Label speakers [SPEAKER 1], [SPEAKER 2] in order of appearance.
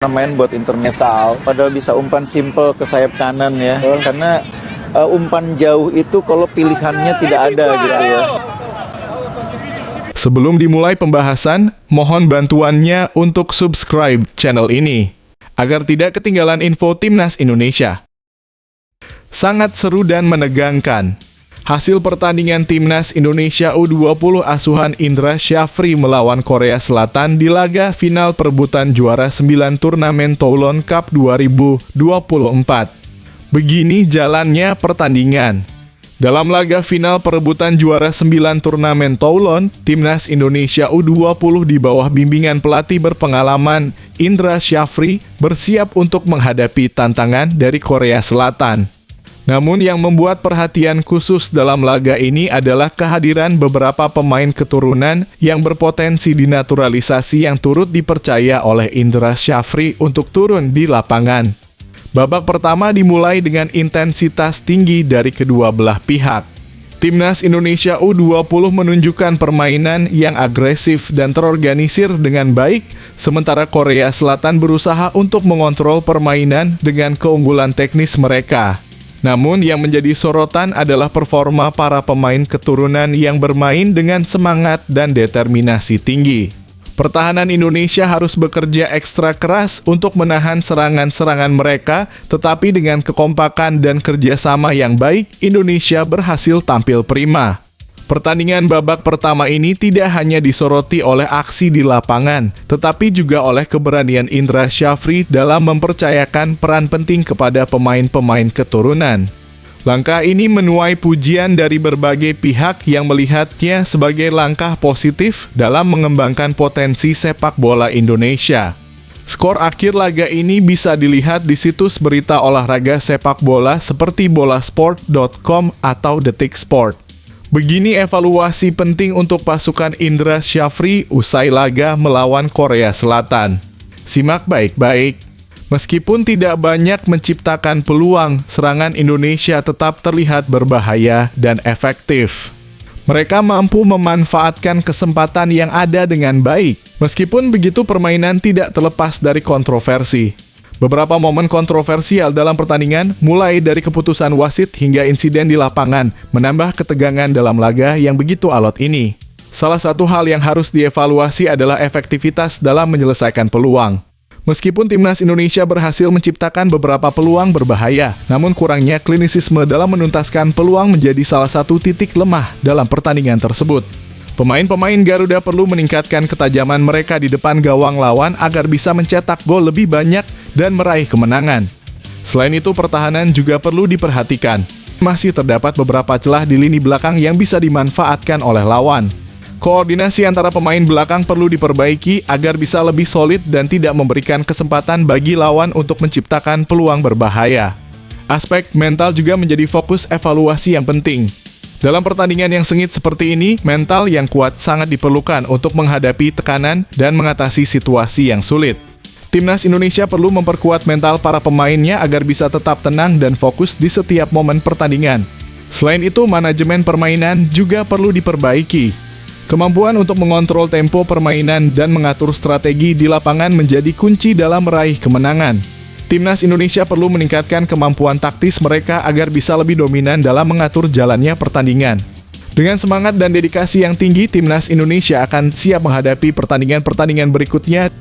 [SPEAKER 1] main buat intermezzo, padahal bisa umpan simple ke sayap kanan ya, karena umpan jauh itu kalau pilihannya tidak ada gitu ya.
[SPEAKER 2] Sebelum dimulai pembahasan, mohon bantuannya untuk subscribe channel ini, agar tidak ketinggalan info Timnas Indonesia. Sangat seru dan menegangkan. Hasil pertandingan Timnas Indonesia U20 asuhan Indra Syafri melawan Korea Selatan di laga final perebutan juara 9 turnamen Toulon Cup 2024. Begini jalannya pertandingan. Dalam laga final perebutan juara 9 turnamen Toulon, Timnas Indonesia U20 di bawah bimbingan pelatih berpengalaman Indra Syafri bersiap untuk menghadapi tantangan dari Korea Selatan. Namun yang membuat perhatian khusus dalam laga ini adalah kehadiran beberapa pemain keturunan yang berpotensi dinaturalisasi yang turut dipercaya oleh Indra Syafri untuk turun di lapangan. Babak pertama dimulai dengan intensitas tinggi dari kedua belah pihak. Timnas Indonesia U20 menunjukkan permainan yang agresif dan terorganisir dengan baik, sementara Korea Selatan berusaha untuk mengontrol permainan dengan keunggulan teknis mereka. Namun yang menjadi sorotan adalah performa para pemain keturunan yang bermain dengan semangat dan determinasi tinggi. Pertahanan Indonesia harus bekerja ekstra keras untuk menahan serangan-serangan mereka, tetapi dengan kekompakan dan kerjasama yang baik, Indonesia berhasil tampil prima. Pertandingan babak pertama ini tidak hanya disoroti oleh aksi di lapangan, tetapi juga oleh keberanian Indra Syafri dalam mempercayakan peran penting kepada pemain-pemain keturunan. Langkah ini menuai pujian dari berbagai pihak yang melihatnya sebagai langkah positif dalam mengembangkan potensi sepak bola Indonesia. Skor akhir laga ini bisa dilihat di situs berita olahraga sepak bola seperti bolasport.com atau Detik Sport. Begini evaluasi penting untuk pasukan Indra Syafri usai laga melawan Korea Selatan. Simak baik-baik. Meskipun tidak banyak menciptakan peluang, serangan Indonesia tetap terlihat berbahaya dan efektif. Mereka mampu memanfaatkan kesempatan yang ada dengan baik. Meskipun begitu, permainan tidak terlepas dari kontroversi. Beberapa momen kontroversial dalam pertandingan, mulai dari keputusan wasit hingga insiden di lapangan, menambah ketegangan dalam laga yang begitu alot ini. Salah satu hal yang harus dievaluasi adalah efektivitas dalam menyelesaikan peluang. Meskipun Timnas Indonesia berhasil menciptakan beberapa peluang berbahaya, namun kurangnya klinisisme dalam menuntaskan peluang menjadi salah satu titik lemah dalam pertandingan tersebut. Pemain-pemain Garuda perlu meningkatkan ketajaman mereka di depan gawang lawan agar bisa mencetak gol lebih banyak dan meraih kemenangan. Selain itu, pertahanan juga perlu diperhatikan. Masih terdapat beberapa celah di lini belakang yang bisa dimanfaatkan oleh lawan. Koordinasi antara pemain belakang perlu diperbaiki agar bisa lebih solid dan tidak memberikan kesempatan bagi lawan untuk menciptakan peluang berbahaya. Aspek mental juga menjadi fokus evaluasi yang penting. Dalam pertandingan yang sengit seperti ini, mental yang kuat sangat diperlukan untuk menghadapi tekanan dan mengatasi situasi yang sulit. Timnas Indonesia perlu memperkuat mental para pemainnya agar bisa tetap tenang dan fokus di setiap momen pertandingan. Selain itu, manajemen permainan juga perlu diperbaiki. Kemampuan untuk mengontrol tempo permainan dan mengatur strategi di lapangan menjadi kunci dalam meraih kemenangan. Timnas Indonesia perlu meningkatkan kemampuan taktis mereka agar bisa lebih dominan dalam mengatur jalannya pertandingan. Dengan semangat dan dedikasi yang tinggi, Timnas Indonesia akan siap menghadapi pertandingan-pertandingan berikutnya